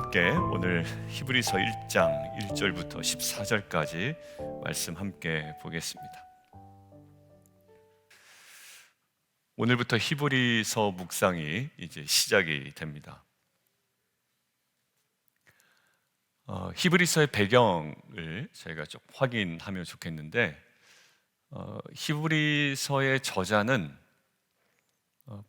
함께 오늘 히브리서 1장 1절부터 14절까지 말씀 함께 보겠습니다. 오늘부터 히브리서 묵상이 이제 시작이 됩니다. 히브리서의 배경을 저희가 좀 확인하면 좋겠는데, 히브리서의 저자는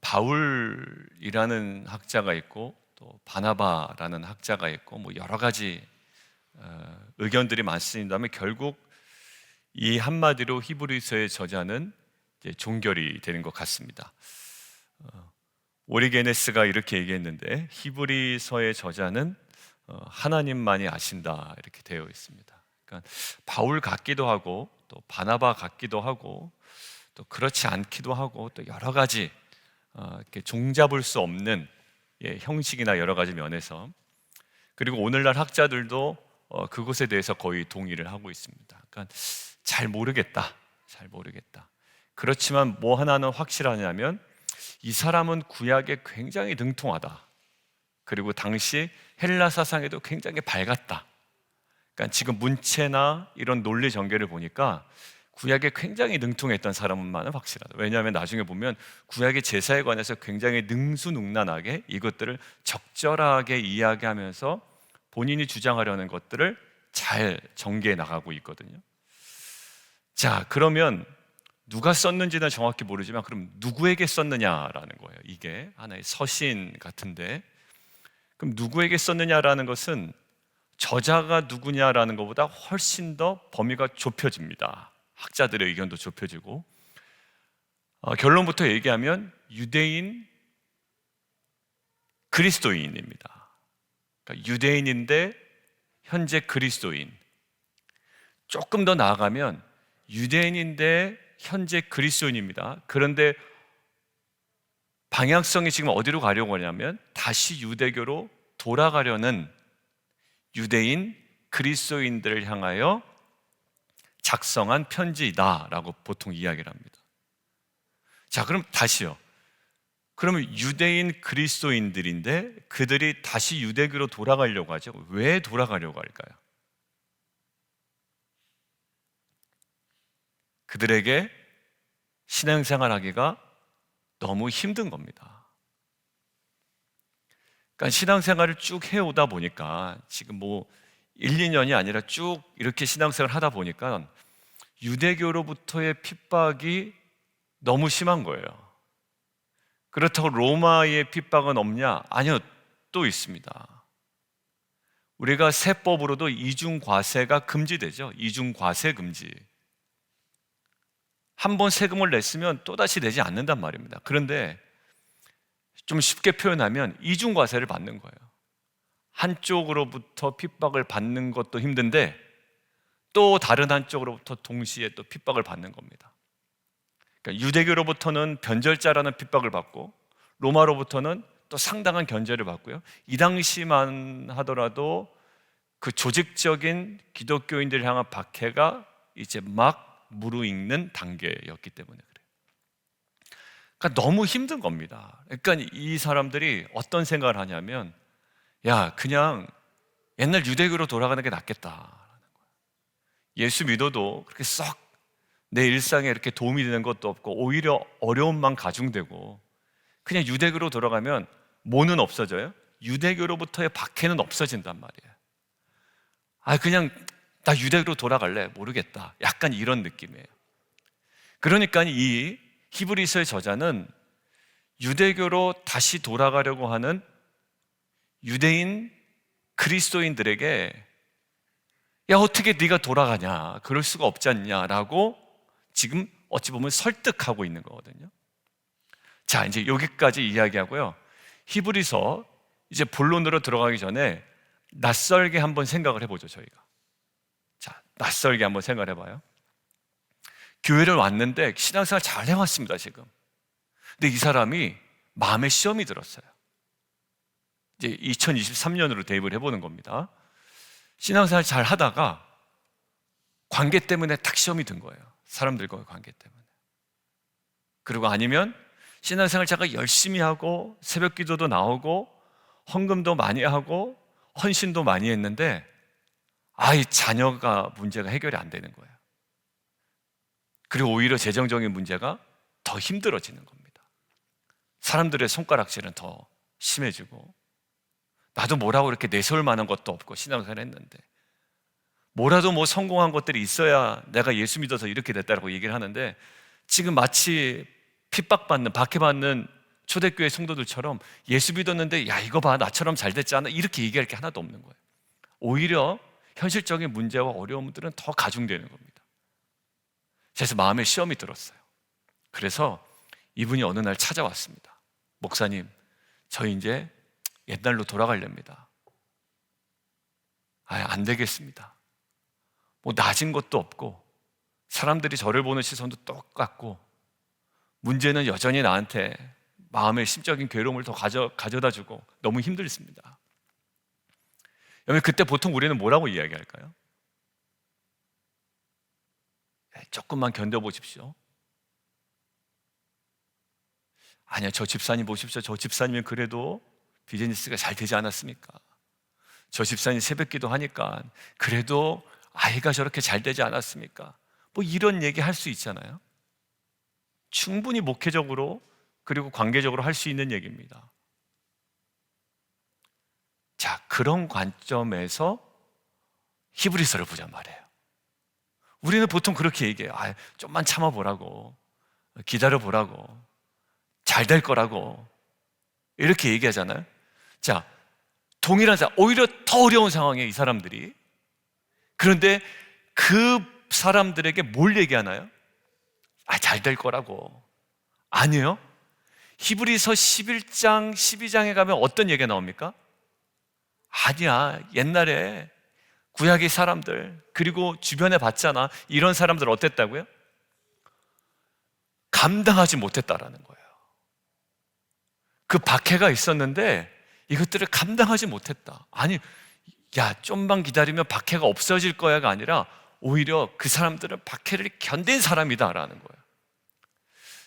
바울이라는 학자가 있고 또 바나바라는 학자가 있고 뭐 여러 가지 의견들이 많습니다만, 결국 이 한마디로 히브리서의 저자는 이제 종결이 되는 것 같습니다. 오리게네스가 이렇게 얘기했는데, 히브리서의 저자는 하나님만이 아신다, 이렇게 되어 있습니다. 그러니까 바울 같기도 하고 또 바나바 같기도 하고 또 그렇지 않기도 하고 또 여러 가지 이렇게 종잡을 수 없는 형식이나 여러 가지 면에서, 그리고 오늘날 학자들도 그것에 대해서 거의 동의를 하고 있습니다. 그러니까 잘 모르겠다. 그렇지만 뭐 하나는 확실하냐면, 이 사람은 구약에 굉장히 능통하다. 그리고 당시 헬라 사상에도 굉장히 밝았다. 그러니까 지금 문체나 이런 논리 전개를 보니까 구약에 굉장히 능통했던 사람만은 확실하다. 왜냐하면 나중에 보면 구약의 제사에 관해서 굉장히 능수능란하게 이것들을 적절하게 이야기하면서 본인이 주장하려는 것들을 잘 전개해 나가고 있거든요. 자, 그러면 누가 썼는지는 정확히 모르지만 그럼 누구에게 썼느냐라는 거예요. 이게 하나의 서신 같은데, 그럼 누구에게 썼느냐라는 것은 저자가 누구냐라는 것보다 훨씬 더 범위가 좁혀집니다. 학자들의 의견도 좁혀지고, 결론부터 얘기하면 유대인 그리스도인입니다. 그러니까 유대인인데 현재 그리스도인. 조금 더 나아가면 유대인인데 현재 그리스도인입니다. 그런데 방향성이 지금 어디로 가려고 하냐면 다시 유대교로 돌아가려는 유대인 그리스도인들을 향하여 작성한 편지이다라고 보통 이야기를 합니다. 자, 그럼 다시요. 그러면 유대인 그리스도인들인데 그들이 다시 유대교로 돌아가려고 하죠. 왜 돌아가려고 할까요? 그들에게 신앙생활하기가 너무 힘든 겁니다. 그러니까 신앙생활을 쭉 해오다 보니까 지금 뭐 1, 2년이 아니라 쭉 이렇게 신앙생활을 하다 보니까 유대교로부터의 핍박이 너무 심한 거예요. 그렇다고 로마의 핍박은 없냐? 아니요, 또 있습니다. 우리가 세법으로도 이중과세가 금지되죠. 이중과세 금지. 한 번 세금을 냈으면 또다시 내지 않는단 말입니다. 그런데 좀 쉽게 표현하면 이중과세를 받는 거예요. 한쪽으로부터 핍박을 받는 것도 힘든데 또 다른 한쪽으로부터 동시에 또 핍박을 받는 겁니다. 그러니까 유대교로부터는 변절자라는 핍박을 받고 로마로부터는 또 상당한 견제를 받고요. 이 당시만 하더라도 그 조직적인 기독교인들을 향한 박해가 이제 막 무르익는 단계였기 때문에 그래요. 그러니까 너무 힘든 겁니다. 그러니까 이 사람들이 어떤 생각을 하냐면, 야, 그냥 옛날 유대교로 돌아가는 게 낫겠다라는 거예요. 예수 믿어도 그렇게 썩 내 일상에 이렇게 도움이 되는 것도 없고 오히려 어려움만 가중되고, 그냥 유대교로 돌아가면 뭐는 없어져요? 유대교로부터의 박해는 없어진단 말이에요. 아, 그냥 나 유대교로 돌아갈래? 모르겠다. 약간 이런 느낌이에요. 그러니까 이 히브리서의 저자는 유대교로 다시 돌아가려고 하는 유대인 그리스도인들에게, 야, 어떻게 네가 돌아가냐? 그럴 수가 없지 않냐라고 지금 어찌 보면 설득하고 있는 거거든요. 자, 이제 여기까지 이야기하고요. 히브리서 이제 본론으로 들어가기 전에 낯설게 한번 생각을 해보죠, 저희가. 자, 낯설게 한번 생각을 해봐요. 교회를 왔는데 신앙생활 잘 해왔습니다, 지금. 근데 이 사람이 마음에 시험이 들었어요. 이제 2023년으로 대입을 해보는 겁니다. 신앙생활 잘 하다가 관계 때문에 탁 시험이 든 거예요. 사람들과의 관계 때문에. 그리고 아니면 신앙생활 제가 열심히 하고 새벽 기도도 나오고 헌금도 많이 하고 헌신도 많이 했는데 이 자녀가 문제가 해결이 안 되는 거예요. 그리고 오히려 재정적인 문제가 더 힘들어지는 겁니다. 사람들의 손가락질은 더 심해지고, 나도 뭐라고 이렇게 내세울 만한 것도 없고 신앙생활 했는데 뭐라도 성공한 것들이 있어야 내가 예수 믿어서 이렇게 됐다라고 얘기를 하는데, 지금 마치 핍박받는, 박해받는 초대교회 성도들처럼 예수 믿었는데 야 이거 봐 나처럼 잘 됐지 않아? 이렇게 얘기할 게 하나도 없는 거예요. 오히려 현실적인 문제와 어려움들은 더 가중되는 겁니다. 그래서 마음에 시험이 들었어요. 그래서 이분이 어느 날 찾아왔습니다. 목사님, 저 이제 옛날로 돌아가렵니다. 안 되겠습니다. 낮은 것도 없고 사람들이 저를 보는 시선도 똑같고 문제는 여전히 나한테 마음의 심적인 괴로움을 더 가져다 주고 너무 힘들습니다. 여러분, 그때 보통 우리는 뭐라고 이야기할까요? 조금만 견뎌보십시오. 아니요, 저 집사님 보십시오. 저 집사님은 그래도 비즈니스가 잘 되지 않았습니까? 저 집사님 새벽기도 하니까 그래도 아이가 저렇게 잘 되지 않았습니까? 이런 얘기 할 수 있잖아요. 충분히 목회적으로 그리고 관계적으로 할 수 있는 얘기입니다. 자, 그런 관점에서 히브리서를 보잔 말이에요. 우리는 보통 그렇게 얘기해요. 좀만 참아보라고, 기다려보라고, 잘 될 거라고 이렇게 얘기하잖아요. 자, 동일한 상황, 오히려 더 어려운 상황에 이 사람들이, 그런데 그 사람들에게 뭘 얘기하나요? 잘 될 거라고. 아니요. 히브리서 11장, 12장에 가면 어떤 얘기가 나옵니까? 아니야, 옛날에 구약의 사람들 그리고 주변에 봤잖아. 이런 사람들 어땠다고요? 감당하지 못했다라는 거예요. 그 박해가 있었는데 이것들을 감당하지 못했다. 아니, 야, 좀만 기다리면 박해가 없어질 거야가 아니라 오히려 그 사람들은 박해를 견딘 사람이다라는 거예요.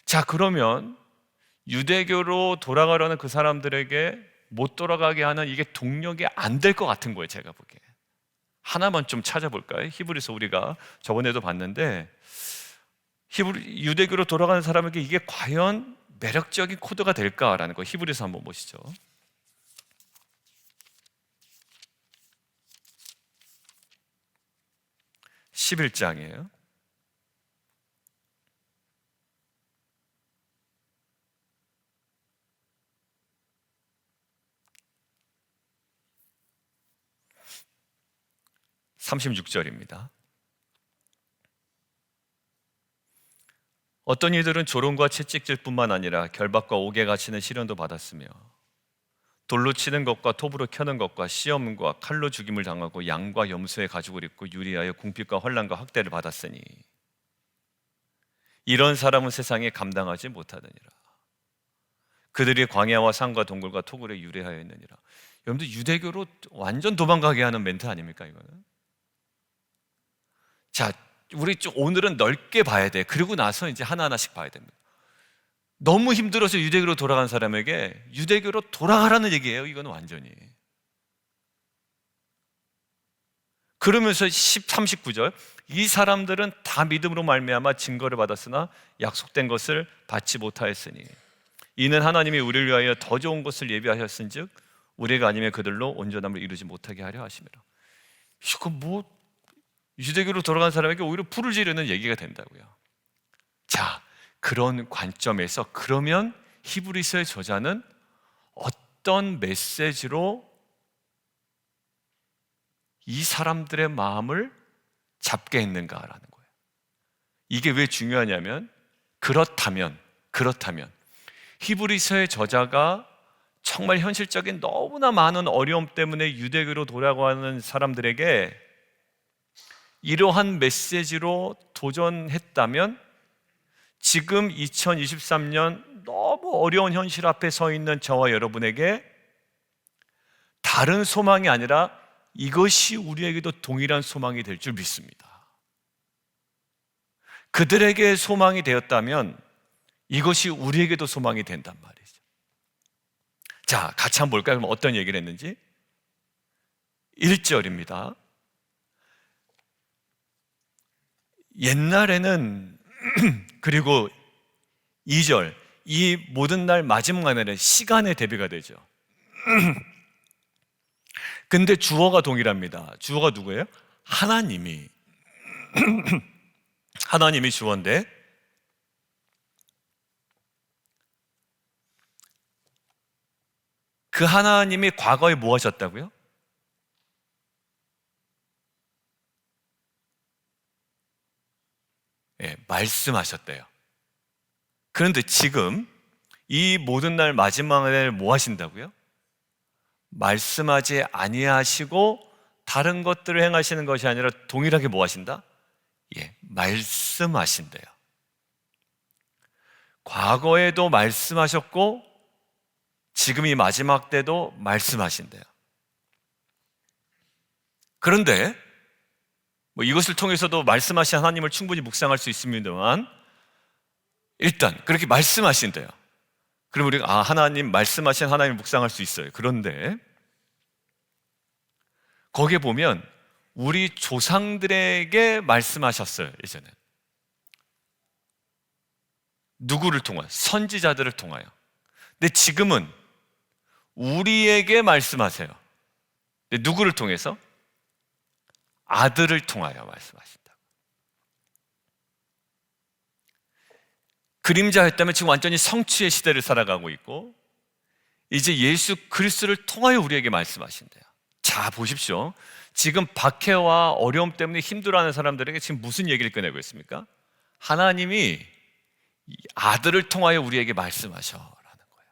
자, 그러면 유대교로 돌아가려는 그 사람들에게 못 돌아가게 하는 이게 동력이 안 될 것 같은 거예요. 제가 보기에 하나만 좀 찾아볼까요? 히브리서 우리가 저번에도 봤는데 유대교로 돌아가는 사람에게 이게 과연 매력적인 코드가 될까라는 거, 히브리서 한번 보시죠. 11장이에요. (36절입니다) 어떤 이들은 조롱과 채찍질뿐만 아니라 결박과 옥에 갇히는 시련도 받았으며 돌로 치는 것과 톱으로 켜는 것과 시험과 칼로 죽임을 당하고 양과 염소의 가죽을 입고 유리하여 궁핍과 환난과 학대를 받았으니 이런 사람은 세상에 감당하지 못하느니라. 그들이 광야와 산과 동굴과 토굴에 유래하였느니라. 여러분들, 유대교로 완전 도망가게 하는 멘트 아닙니까 이거는? 자, 우리 오늘은 넓게 봐야 돼. 그리고 나서 이제 하나하나씩 봐야 됩니다. 너무 힘들어서 유대교로 돌아간 사람에게 유대교로 돌아가라는 얘기예요. 이건 완전히. 그러면서 39절, 이 사람들은 다 믿음으로 말미암아 증거를 받았으나 약속된 것을 받지 못하였으니 이는 하나님이 우리를 위하여 더 좋은 것을 예비하셨은즉 우리가 아니면 그들로 온전함을 이루지 못하게 하려 하심이라. 이거 유대교로 돌아간 사람에게 오히려 불을 지르는 얘기가 된다고요. 자, 그런 관점에서 그러면 히브리서의 저자는 어떤 메시지로 이 사람들의 마음을 잡게 했는가라는 거예요. 이게 왜 중요하냐면 그렇다면 히브리서의 저자가 정말 현실적인 너무나 많은 어려움 때문에 유대교로 돌아가는 사람들에게 이러한 메시지로 도전했다면 지금 2023년 너무 어려운 현실 앞에 서 있는 저와 여러분에게 다른 소망이 아니라 이것이 우리에게도 동일한 소망이 될 줄 믿습니다. 그들에게 소망이 되었다면 이것이 우리에게도 소망이 된단 말이죠. 자, 같이 한번 볼까요? 그럼 어떤 얘기를 했는지. 1절입니다. 옛날에는 그리고 2절, 이 모든 날 마지막 날에는 시간의 대비가 되죠. 근데 주어가 동일합니다. 주어가 누구예요? 하나님이 하나님이 주어인데, 그 하나님이 과거에 뭐 하셨다고요? 예, 말씀하셨대요. 그런데 지금 이 모든 날 마지막 날 뭐 하신다고요? 말씀하지 아니하시고 다른 것들을 행하시는 것이 아니라 동일하게 뭐 하신다? 예, 말씀하신대요. 과거에도 말씀하셨고 지금 이 마지막 때도 말씀하신대요. 그런데 이것을 통해서도 말씀하신 하나님을 충분히 묵상할 수 있습니다만, 일단 그렇게 말씀하신대요. 그럼 우리가 하나님, 말씀하신 하나님을 묵상할 수 있어요. 그런데 거기에 보면 우리 조상들에게 말씀하셨어요. 예전에 누구를 통하여? 선지자들을 통하여. 근데 지금은 우리에게 말씀하세요. 근데 누구를 통해서? 아들을 통하여 말씀하신다. 그림자였다면 지금 완전히 성취의 시대를 살아가고 있고, 이제 예수 그리스도를 통하여 우리에게 말씀하신대요. 자, 보십시오. 지금 박해와 어려움 때문에 힘들어하는 사람들에게 지금 무슨 얘기를 꺼내고 있습니까? 하나님이 아들을 통하여 우리에게 말씀하셔라는 거예요.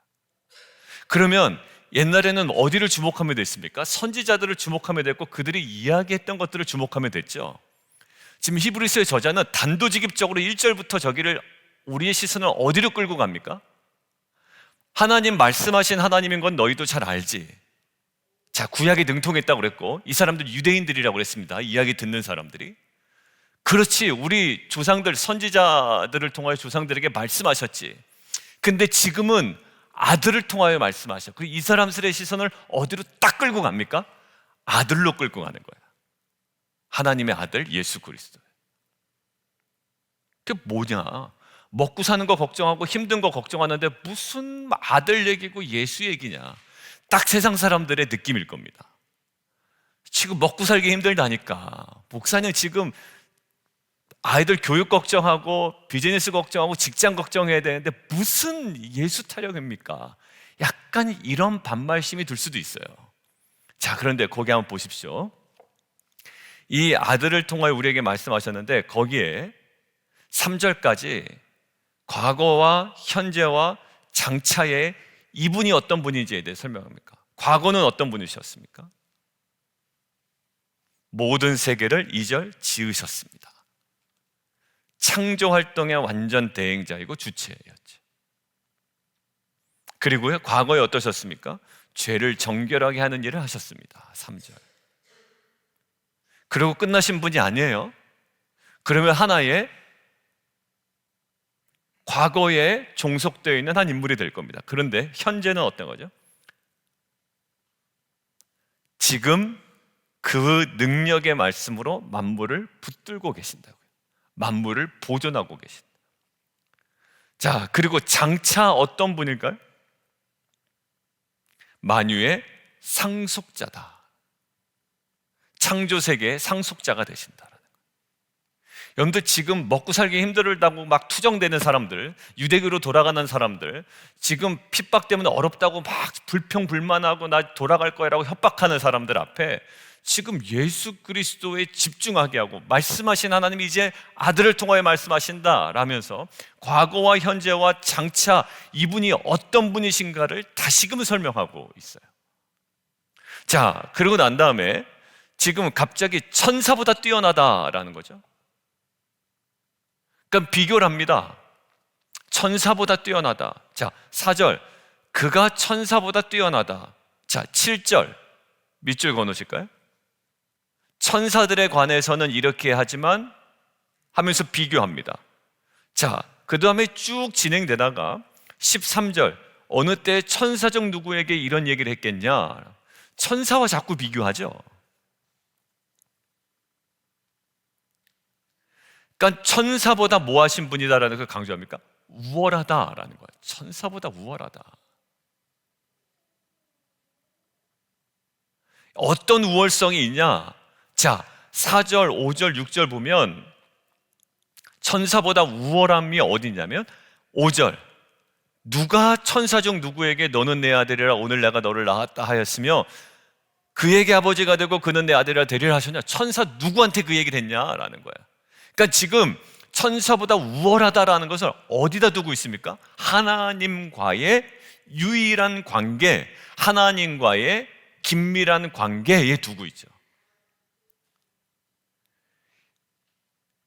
그러면 옛날에는 어디를 주목하면 됐습니까? 선지자들을 주목하면 됐고 그들이 이야기했던 것들을 주목하면 됐죠. 지금 히브리서의 저자는 단도직입적으로 1절부터 저기를, 우리의 시선을 어디로 끌고 갑니까? 하나님, 말씀하신 하나님인 건 너희도 잘 알지. 자, 구약에 능통했다고 그랬고 이 사람들 유대인들이라고 그랬습니다. 이야기 듣는 사람들이. 그렇지, 우리 조상들, 선지자들을 통하여 조상들에게 말씀하셨지. 근데 지금은 아들을 통하여 말씀하셔. 그리고 이 사람들의 시선을 어디로 딱 끌고 갑니까? 아들로 끌고 가는 거야. 하나님의 아들 예수 그리스도. 그게 뭐냐? 먹고 사는 거 걱정하고 힘든 거 걱정하는데 무슨 아들 얘기고 예수 얘기냐? 딱 세상 사람들의 느낌일 겁니다. 지금 먹고 살기 힘들다니까. 목사님 지금 아이들 교육 걱정하고 비즈니스 걱정하고 직장 걱정해야 되는데 무슨 예수 타령입니까? 약간 이런 반말심이 들 수도 있어요. 자, 그런데 거기 한번 보십시오. 이 아들을 통하여 우리에게 말씀하셨는데 거기에 3절까지 과거와 현재와 장차에 이분이 어떤 분인지에 대해 설명합니까? 과거는 어떤 분이셨습니까? 모든 세계를 2절 지으셨습니다. 창조활동의 완전 대행자이고 주체였죠. 그리고요, 과거에 어떠셨습니까? 죄를 정결하게 하는 일을 하셨습니다. 3절. 그리고 끝나신 분이 아니에요. 그러면 하나의 과거에 종속되어 있는 한 인물이 될 겁니다. 그런데 현재는 어떤 거죠? 지금 그 능력의 말씀으로 만물을 붙들고 계신다고요. 만물을 보존하고 계신다. 자, 그리고 장차 어떤 분일까요? 만유의 상속자다. 창조세계의 상속자가 되신다라는 거예요. 여러분들 지금 먹고 살기 힘들다고 막 투정되는 사람들, 유대교로 돌아가는 사람들, 지금 핍박 때문에 어렵다고 막 불평불만하고 나 돌아갈 거라고 협박하는 사람들 앞에 지금 예수 그리스도에 집중하게 하고 말씀하신 하나님이 이제 아들을 통하여 말씀하신다 라면서 과거와 현재와 장차 이분이 어떤 분이신가를 다시금 설명하고 있어요. 자, 그러고 난 다음에 지금 갑자기 천사보다 뛰어나다라는 거죠. 그러니까 비교를 합니다. 천사보다 뛰어나다. 자, 4절 그가 천사보다 뛰어나다. 자, 7절 밑줄 그어놓으실까요? 천사들에 관해서는 이렇게 하지만 하면서 비교합니다. 자, 그 다음에 쭉 진행되다가 13절 어느 때 천사적 누구에게 이런 얘기를 했겠냐? 천사와 자꾸 비교하죠. 그러니까 천사보다 뭐 하신 분이다라는 걸 강조합니까? 우월하다라는 거예요. 천사보다 우월하다. 어떤 우월성이 있냐? 자, 4절, 5절, 6절 보면 천사보다 우월함이 어디 있냐면 5절, 누가 천사 중 누구에게 너는 내 아들이라 오늘 내가 너를 낳았다 하였으며 그에게 아버지가 되고 그는 내 아들이라 되리라 하셨냐? 천사 누구한테 그 얘기를 했냐라는 거야. 그러니까 지금 천사보다 우월하다라는 것을 어디다 두고 있습니까? 하나님과의 유일한 관계, 하나님과의 긴밀한 관계에 두고 있죠.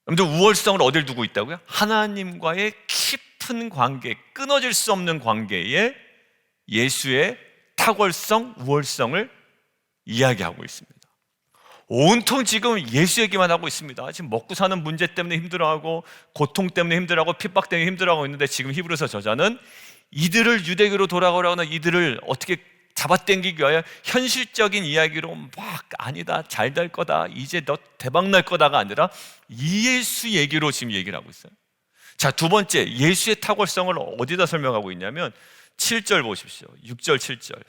여러분들 우월성을 어딜 두고 있다고요? 하나님과의 깊은 관계, 끊어질 수 없는 관계에 예수의 탁월성, 우월성을 이야기하고 있습니다. 온통 지금 예수 얘기만 하고 있습니다. 지금 먹고 사는 문제 때문에 힘들어하고 고통 때문에 힘들어하고 핍박 때문에 힘들어하고 있는데 지금 히브리서 저자는 이들을 유대교로 돌아오라고 하는 이들을 어떻게 잡아당기기 위하여 현실적인 이야기로 막 아니다, 잘 될 거다, 이제 너 대박 날 거다가 아니라 예수 얘기로 지금 얘기를 하고 있어요. 자, 두 번째, 예수의 탁월성을 어디다 설명하고 있냐면 7절 보십시오. 6절 7절.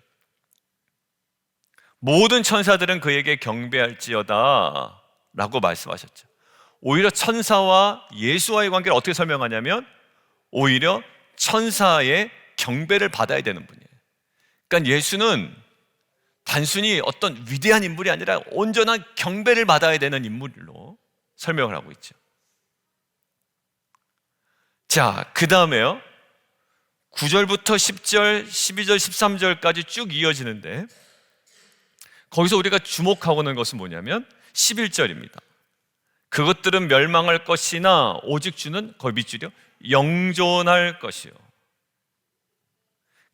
모든 천사들은 그에게 경배할지어다 라고 말씀하셨죠. 오히려 천사와 예수와의 관계를 어떻게 설명하냐면 오히려 천사의 경배를 받아야 되는 분이에요. 그러니까 예수는 단순히 어떤 위대한 인물이 아니라 온전한 경배를 받아야 되는 인물로 설명을 하고 있죠. 자, 그 다음에요 9절부터 10절, 12절, 13절까지 쭉 이어지는데 거기서 우리가 주목하고 있는 것은 뭐냐면 11절입니다. 그것들은 멸망할 것이나 오직 주는 거의 밑줄이요 영존할 것이요.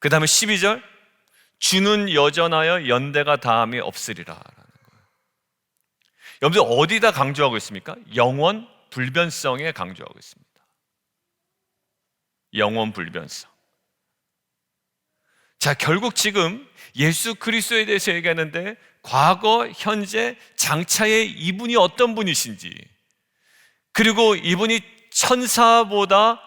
그 다음에 12절 주는 여전하여 연대가 다함이 없으리라 라는 거예요. 여러분들 어디다 강조하고 있습니까? 영원 불변성에 강조하고 있습니다. 영원 불변성. 자, 결국 지금 예수 그리스도에 대해서 얘기하는데 과거, 현재, 장차의 이분이 어떤 분이신지, 그리고 이분이 천사보다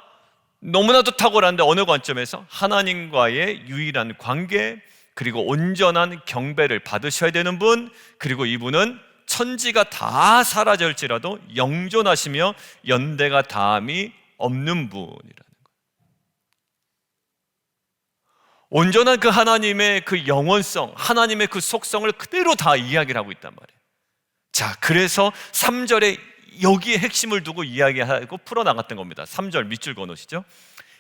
너무나도 탁월한데 어느 관점에서 하나님과의 유일한 관계, 그리고 온전한 경배를 받으셔야 되는 분, 그리고 이분은 천지가 다 사라질지라도 영존하시며 연대가 다함이 없는 분이라는 거예요. 온전한 그 하나님의 그 영원성, 하나님의 그 속성을 그대로 다 이야기를 하고 있단 말이에요. 자, 그래서 3절에 여기에 핵심을 두고 이야기하고 풀어나갔던 겁니다. 3절 밑줄 그어놓으시죠.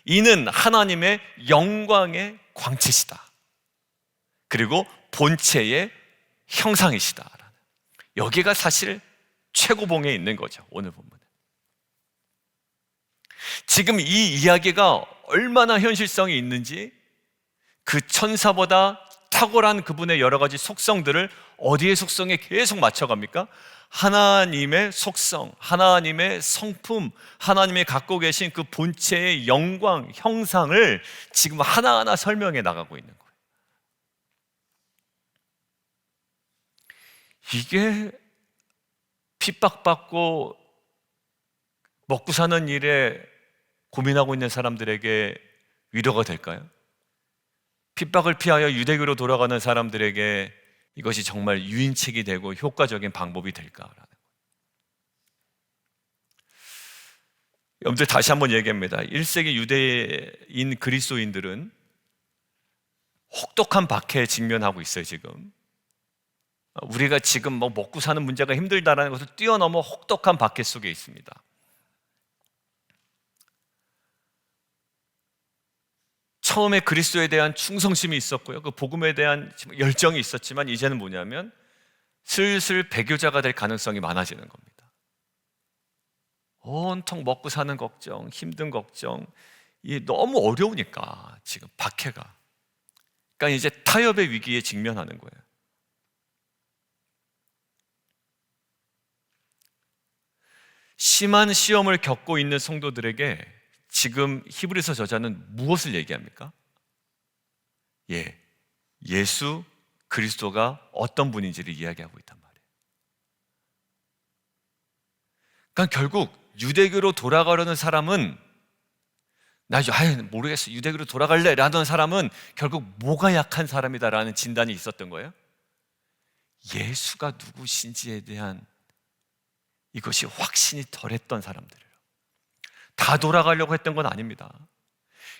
이는 하나님의 영광의 광채시다. 그리고 본체의 형상이시다. 여기가 사실 최고봉에 있는 거죠. 오늘 본문에. 지금 이 이야기가 얼마나 현실성이 있는지 그 천사보다 탁월한 그분의 여러 가지 속성들을 어디의 속성에 계속 맞춰갑니까? 하나님의 속성, 하나님의 성품, 하나님이 갖고 계신 그 본체의 영광, 형상을 지금 하나하나 설명해 나가고 있는 거예요. 이게 핍박받고 먹고 사는 일에 고민하고 있는 사람들에게 위로가 될까요? 핍박을 피하여 유대교로 돌아가는 사람들에게 이것이 정말 유인책이 되고 효과적인 방법이 될까라는 거예요. 여러분들 다시 한번 얘기합니다. 1세기 유대인 그리스도인들은 혹독한 박해에 직면하고 있어요. 지금 우리가 지금 뭐 먹고 사는 문제가 힘들다라는 것을 뛰어넘어 혹독한 박해 속에 있습니다. 처음에 그리스도에 대한 충성심이 있었고요, 그 복음에 대한 열정이 있었지만 이제는 뭐냐면 슬슬 배교자가 될 가능성이 많아지는 겁니다. 온통 먹고 사는 걱정, 힘든 걱정, 이게 너무 어려우니까 지금 박해가, 그러니까 이제 타협의 위기에 직면하는 거예요. 심한 시험을 겪고 있는 성도들에게 지금 히브리서 저자는 무엇을 얘기합니까? 예수 그리스도가 어떤 분인지를 이야기하고 있단 말이에요. 그러니까 결국 유대교로 돌아가려는 사람은 모르겠어, 유대교로 돌아갈래 라는 사람은 결국 뭐가 약한 사람이다라는 진단이 있었던 거예요. 예수가 누구신지에 대한 이것이 확신이 덜했던 사람들이에요. 다 돌아가려고 했던 건 아닙니다.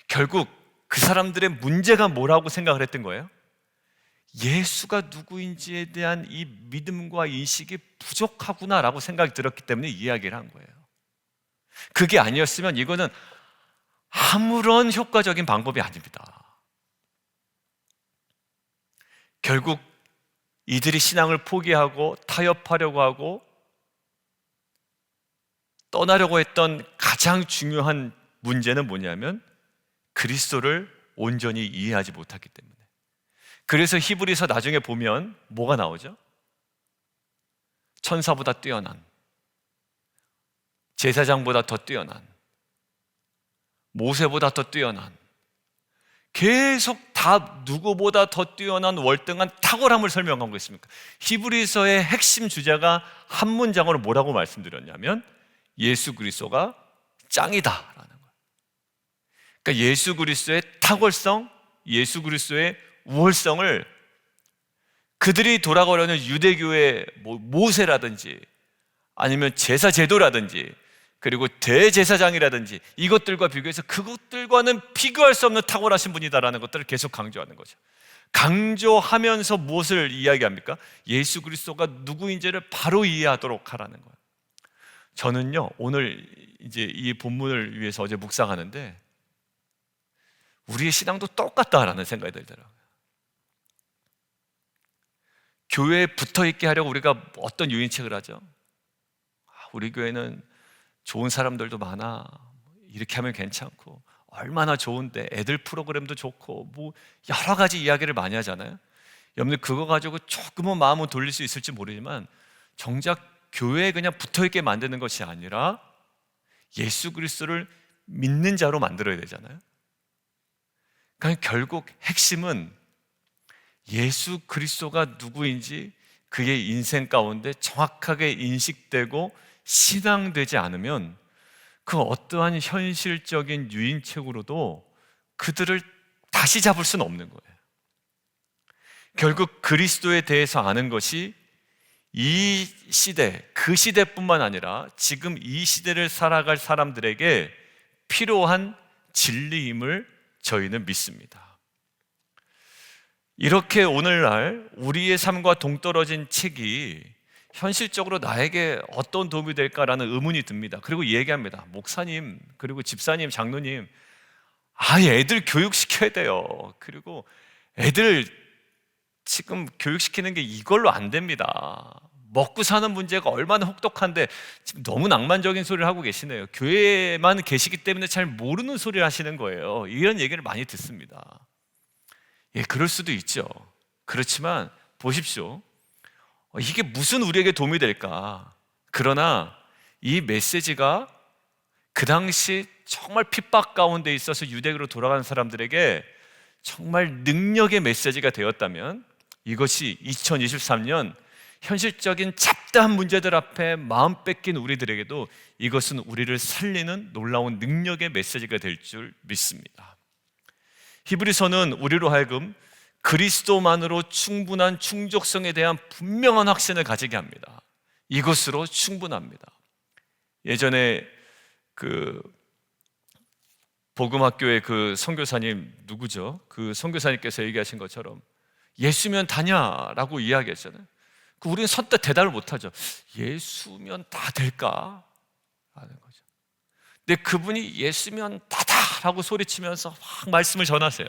결국 그 사람들의 문제가 뭐라고 생각을 했던 거예요? 예수가 누구인지에 대한 이 믿음과 인식이 부족하구나라고 생각이 들었기 때문에 이야기를 한 거예요. 그게 아니었으면 이거는 아무런 효과적인 방법이 아닙니다. 결국 이들이 신앙을 포기하고 타협하려고 하고 떠나려고 했던 가장 중요한 문제는 뭐냐면 그리스도를 온전히 이해하지 못했기 때문에. 그래서 히브리서 나중에 보면 뭐가 나오죠? 천사보다 뛰어난, 제사장보다 더 뛰어난, 모세보다 더 뛰어난, 계속 다 누구보다 더 뛰어난 월등한 탁월함을 설명하고 있습니까? 히브리서의 핵심 주제가 한 문장으로 뭐라고 말씀드렸냐면 예수 그리스도가 짱이다라는 거예요. 그러니까 예수 그리스도의 탁월성, 예수 그리스도의 우월성을 그들이 돌아가려는 유대교의 모세라든지 아니면 제사 제도라든지 그리고 대제사장이라든지 이것들과 비교해서 그것들과는 비교할 수 없는 탁월하신 분이다라는 것들을 계속 강조하는 거죠. 강조하면서 무엇을 이야기합니까? 예수 그리스도가 누구인지를 바로 이해하도록 하라는 거예요. 저는요, 오늘 이제 이 본문을 위해서 어제 묵상하는데 우리의 신앙도 똑같다라는 생각이 들더라고요. 교회에 붙어있게 하려고 우리가 어떤 유인책을 하죠? 우리 교회는 좋은 사람들도 많아, 이렇게 하면 괜찮고 얼마나 좋은데 애들 프로그램도 좋고 뭐 여러 가지 이야기를 많이 하잖아요. 여러분들 그거 가지고 조금은 마음을 돌릴 수 있을지 모르지만 정작 교회에 그냥 붙어있게 만드는 것이 아니라 예수 그리스도를 믿는 자로 만들어야 되잖아요. 그러니까 결국 핵심은 예수 그리스도가 누구인지 그의 인생 가운데 정확하게 인식되고 신앙되지 않으면 그 어떠한 현실적인 유인책으로도 그들을 다시 잡을 수는 없는 거예요. 결국 그리스도에 대해서 아는 것이 이 시대, 그 시대뿐만 아니라 지금 이 시대를 살아갈 사람들에게 필요한 진리임을 저희는 믿습니다. 이렇게 오늘날 우리의 삶과 동떨어진 책이 현실적으로 나에게 어떤 도움이 될까라는 의문이 듭니다. 그리고 얘기합니다. 목사님, 그리고 집사님, 장로님, 애들 교육시켜야 돼요. 그리고 애들 지금 교육시키는 게 이걸로 안 됩니다. 먹고 사는 문제가 얼마나 혹독한데 지금 너무 낭만적인 소리를 하고 계시네요. 교회에만 계시기 때문에 잘 모르는 소리를 하시는 거예요. 이런 얘기를 많이 듣습니다. 예, 그럴 수도 있죠. 그렇지만 보십시오. 이게 무슨 우리에게 도움이 될까? 그러나 이 메시지가 그 당시 정말 핍박 가운데 있어서 유대교로 돌아가는 사람들에게 정말 능력의 메시지가 되었다면 이것이 2023년 현실적인 잡다한 문제들 앞에 마음 뺏긴 우리들에게도 이것은 우리를 살리는 놀라운 능력의 메시지가 될 줄 믿습니다. 히브리서는 우리로 하여금 그리스도만으로 충분한 충족성에 대한 분명한 확신을 가지게 합니다. 이것으로 충분합니다. 예전에 그 복음학교의 그 선교사님 누구죠? 그 선교사님께서 얘기하신 것처럼 예수면 다냐라고 이야기했잖아요. 우리는 선뜻 대답을 못하죠. 예수면 다 될까? 라는 거죠. 근데 그분이 예수면 다다라고 소리치면서 막 말씀을 전하세요.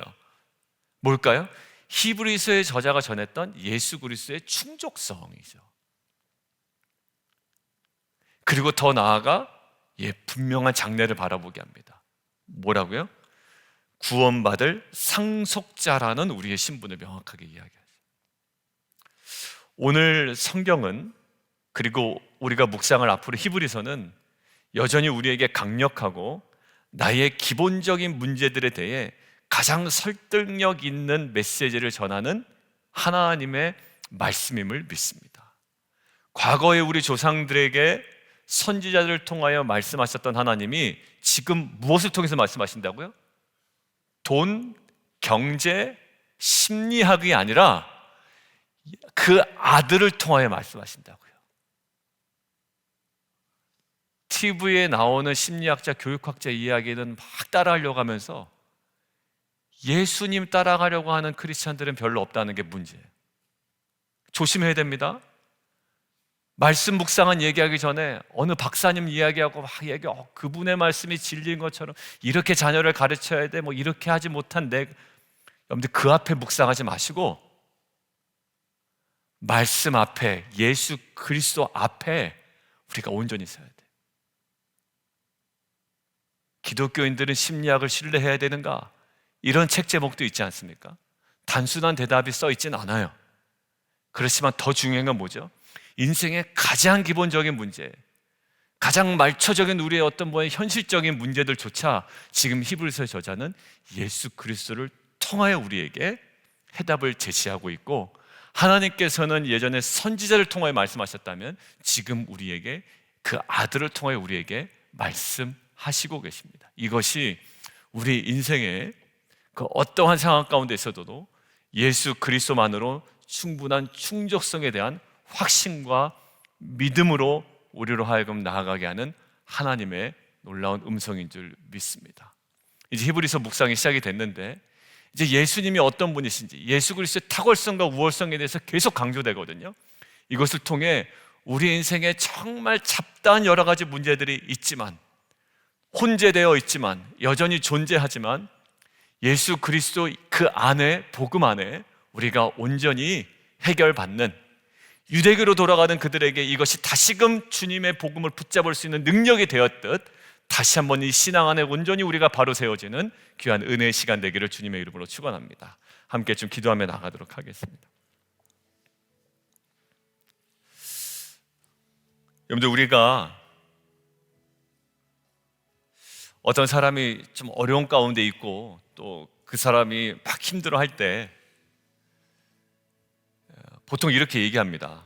뭘까요? 히브리서의 저자가 전했던 예수 그리스도의 충족성이죠. 그리고 더 나아가 분명한 장래를 바라보게 합니다. 뭐라고요? 구원받을 상속자라는 우리의 신분을 명확하게 이야기하죠. 오늘 성경은, 그리고 우리가 묵상할 앞으로 히브리서는 여전히 우리에게 강력하고 나의 기본적인 문제들에 대해 가장 설득력 있는 메시지를 전하는 하나님의 말씀임을 믿습니다. 과거의 우리 조상들에게 선지자들을 통하여 말씀하셨던 하나님이 지금 무엇을 통해서 말씀하신다고요? 돈, 경제, 심리학이 아니라 그 아들을 통하여 말씀하신다고요. TV에 나오는 심리학자, 교육학자 이야기는 막 따라하려고 하면서 예수님 따라가려고 하는 크리스찬들은 별로 없다는 게 문제예요. 조심해야 됩니다. 말씀 묵상은 얘기하기 전에 어느 박사님 이야기하고 막 그분의 말씀이 진리인 것처럼 이렇게 자녀를 가르쳐야 돼, 뭐 이렇게 하지 못한 여러분들 그 앞에 묵상하지 마시고 말씀 앞에, 예수 그리스도 앞에 우리가 온전히 있어야 돼. 기독교인들은 심리학을 신뢰해야 되는가? 이런 책 제목도 있지 않습니까? 단순한 대답이 써 있진 않아요. 그렇지만 더 중요한 건 뭐죠? 인생의 가장 기본적인 문제, 가장 말초적인 우리의 어떤 현실적인 문제들조차 지금 히브리서 저자는 예수 그리스도를 통하여 우리에게 해답을 제시하고 있고, 하나님께서는 예전에 선지자를 통하여 말씀하셨다면 지금 우리에게 그 아들을 통하여 우리에게 말씀하시고 계십니다. 이것이 우리 인생의 그 어떠한 상황 가운데 있어도 예수 그리스도만으로 충분한 충족성에 대한 확신과 믿음으로 우리로 하여금 나아가게 하는 하나님의 놀라운 음성인 줄 믿습니다. 이제 히브리서 묵상이 시작이 됐는데, 이제 예수님이 어떤 분이신지, 예수 그리스도의 탁월성과 우월성에 대해서 계속 강조되거든요. 이것을 통해 우리 인생에 정말 잡다한 여러 가지 문제들이 있지만, 혼재되어 있지만, 여전히 존재하지만 예수 그리스도 그 안에, 복음 안에 우리가 온전히 해결받는, 유대교로 돌아가는 그들에게 이것이 다시금 주님의 복음을 붙잡을 수 있는 능력이 되었듯 다시 한번 이 신앙 안에 온전히 우리가 바로 세워지는 귀한 은혜의 시간 되기를 주님의 이름으로 축원합니다. 함께 좀 기도하며 나가도록 하겠습니다. 여러분들, 우리가 어떤 사람이 좀 어려운 가운데 있고 또 그 사람이 막 힘들어 할 때 보통 이렇게 얘기합니다.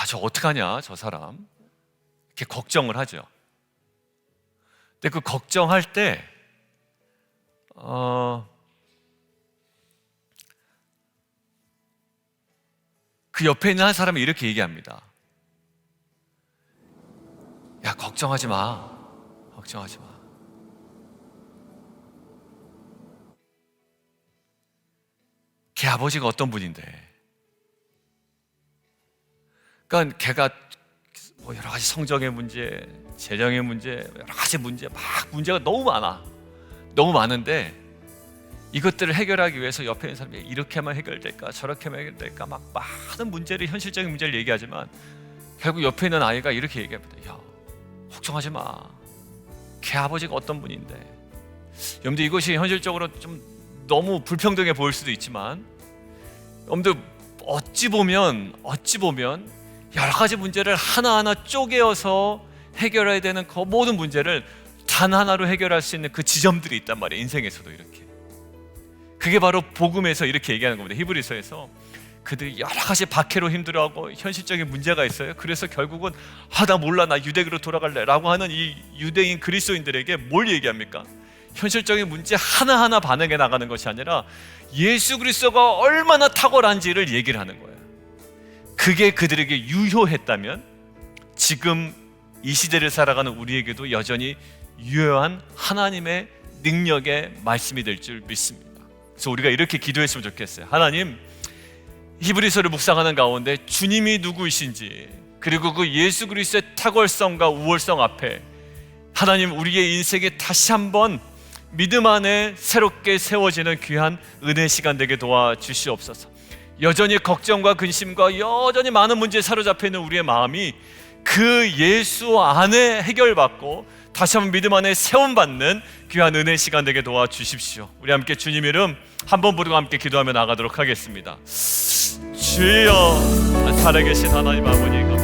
저 어떡하냐, 저 사람. 이렇게 걱정을 하죠. 근데 그 걱정할 때 그 옆에 있는 한 사람이 이렇게 얘기합니다. 야, 걱정하지 마. 걱정하지 마. 걔 아버지가 어떤 분인데. 그러니까 걔가 여러 가지 성적의 문제, 재정의 문제, 여러 가지 문제, 막 문제가 너무 많아. 너무 많은데 이것들을 해결하기 위해서 옆에 있는 사람이 이렇게 하면 해결될까, 저렇게 하면 해결될까, 막 많은 문제를, 현실적인 문제를 얘기하지만 결국 옆에 있는 아이가 이렇게 얘기합니다. 야, 걱정하지 마. 걔 아버지가 어떤 분인데. 여러분들, 이것이 현실적으로 좀 너무 불평등해 보일 수도 있지만, 여러분들 어찌 보면 여러 가지 문제를 하나하나 쪼개어서 해결해야 되는 그 모든 문제를 단 하나로 해결할 수 있는 그 지점들이 있단 말이에요. 인생에서도 이렇게. 그게 바로 복음에서 이렇게 얘기하는 겁니다. 히브리서에서 그들이 여러 가지 박해로 힘들어하고 현실적인 문제가 있어요. 그래서 결국은 나 몰라, 나 유대교로 돌아갈래 라고 하는 이 유대인 그리스도인들에게 뭘 얘기합니까? 현실적인 문제 하나하나 반응해 나가는 것이 아니라 예수 그리스도가 얼마나 탁월한지를 얘기를 하는 거예요. 그게 그들에게 유효했다면 지금 이 시대를 살아가는 우리에게도 여전히 유효한 하나님의 능력의 말씀이 될 줄 믿습니다. 그래서 우리가 이렇게 기도했으면 좋겠어요. 하나님, 히브리서를 묵상하는 가운데 주님이 누구이신지, 그리고 그 예수 그리스도의 탁월성과 우월성 앞에 하나님, 우리의 인생에 다시 한번 믿음 안에 새롭게 세워지는 귀한 은혜 시간 되게 도와주시옵소서. 여전히 걱정과 근심과 여전히 많은 문제에 사로잡혀 있는 우리의 마음이 그 예수 안에 해결받고 다시 한번 믿음 안에 세움받는 귀한 은혜 시간 되게 도와주십시오. 우리 함께 주님 이름 한번 부르고 함께 기도하며 나가도록 하겠습니다. 주여, 살아계신 하나님 아버지,